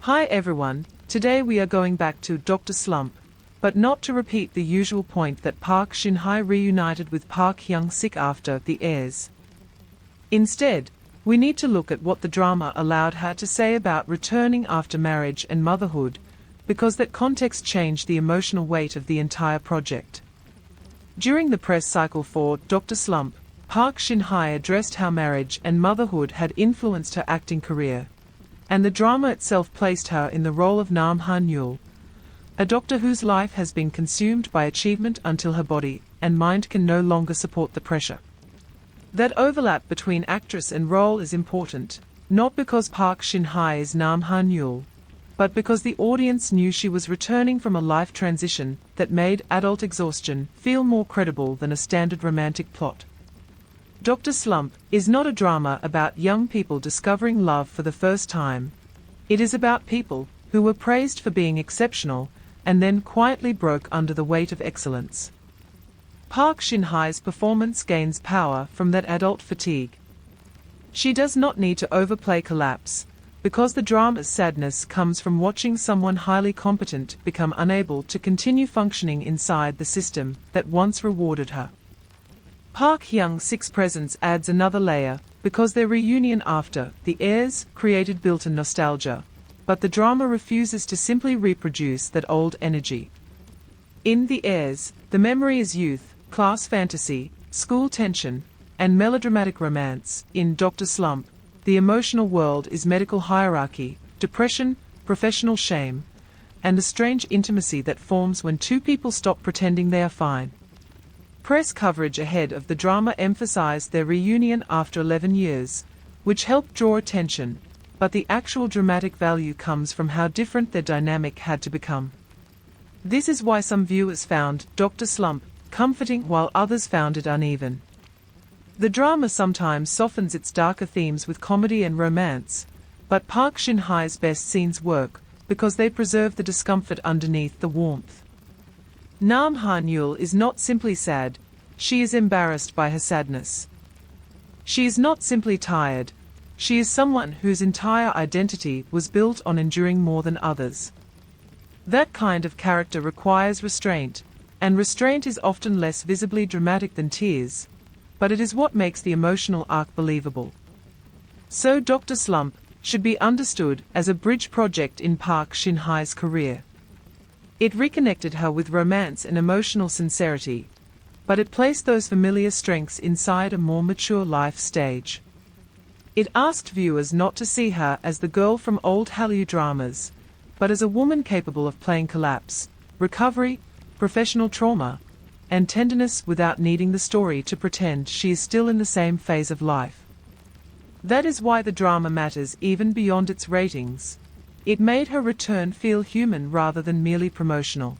Hi everyone, today we are going back to Dr. Slump, but not to repeat the usual point that Park Shin-hye reunited with Park Hyung-sik after The Heirs. Instead, we need to look at what the drama allowed her to say about returning after marriage and motherhood, because that context changed the emotional weight of the entire project. During the press cycle for Dr. Slump, Park Shin-hye addressed how marriage and motherhood had influenced her acting career, and the drama itself placed her in the role of Nam Han-yul, a doctor whose life has been consumed by achievement until her body and mind can no longer support the pressure. That overlap between actress and role is important, not because Park Shin-hye is Nam Han-yul, but because the audience knew she was returning from a life transition that made adult exhaustion feel more credible than a standard romantic plot. Dr. Slump is not a drama about young people discovering love for the first time. It is about people who were praised for being exceptional and then quietly broke under the weight of excellence. Park Shin-hye's performance gains power from that adult fatigue. She does not need to overplay collapse, because the drama's sadness comes from watching someone highly competent become unable to continue functioning inside the system that once rewarded her. Park Hyung-sik's presence adds another layer, because their reunion after The Heirs created built-in nostalgia, but the drama refuses to simply reproduce that old energy. In The Heirs, the memory is youth, class fantasy, school tension, and melodramatic romance. In Dr. Slump, the emotional world is medical hierarchy, depression, professional shame, and a strange intimacy that forms when two people stop pretending they are fine. Press coverage ahead of the drama emphasized their reunion after 11 years, which helped draw attention, but the actual dramatic value comes from how different their dynamic had to become. This is why some viewers found Dr. Slump comforting while others found it uneven. The drama sometimes softens its darker themes with comedy and romance, but Park Shin-hye's best scenes work because they preserve the discomfort underneath the warmth. Nam Han-yul is not simply sad, she is embarrassed by her sadness. She is not simply tired, she is someone whose entire identity was built on enduring more than others. That kind of character requires restraint, and restraint is often less visibly dramatic than tears, but it is what makes the emotional arc believable. So Dr. Slump should be understood as a bridge project in Park Shin-hye's career. It reconnected her with romance and emotional sincerity, but it placed those familiar strengths inside a more mature life stage. It asked viewers not to see her as the girl from old Hallyu dramas, but as a woman capable of playing collapse, recovery, professional trauma, and tenderness without needing the story to pretend she is still in the same phase of life. That is why the drama matters even beyond its ratings. It made her return feel human rather than merely promotional.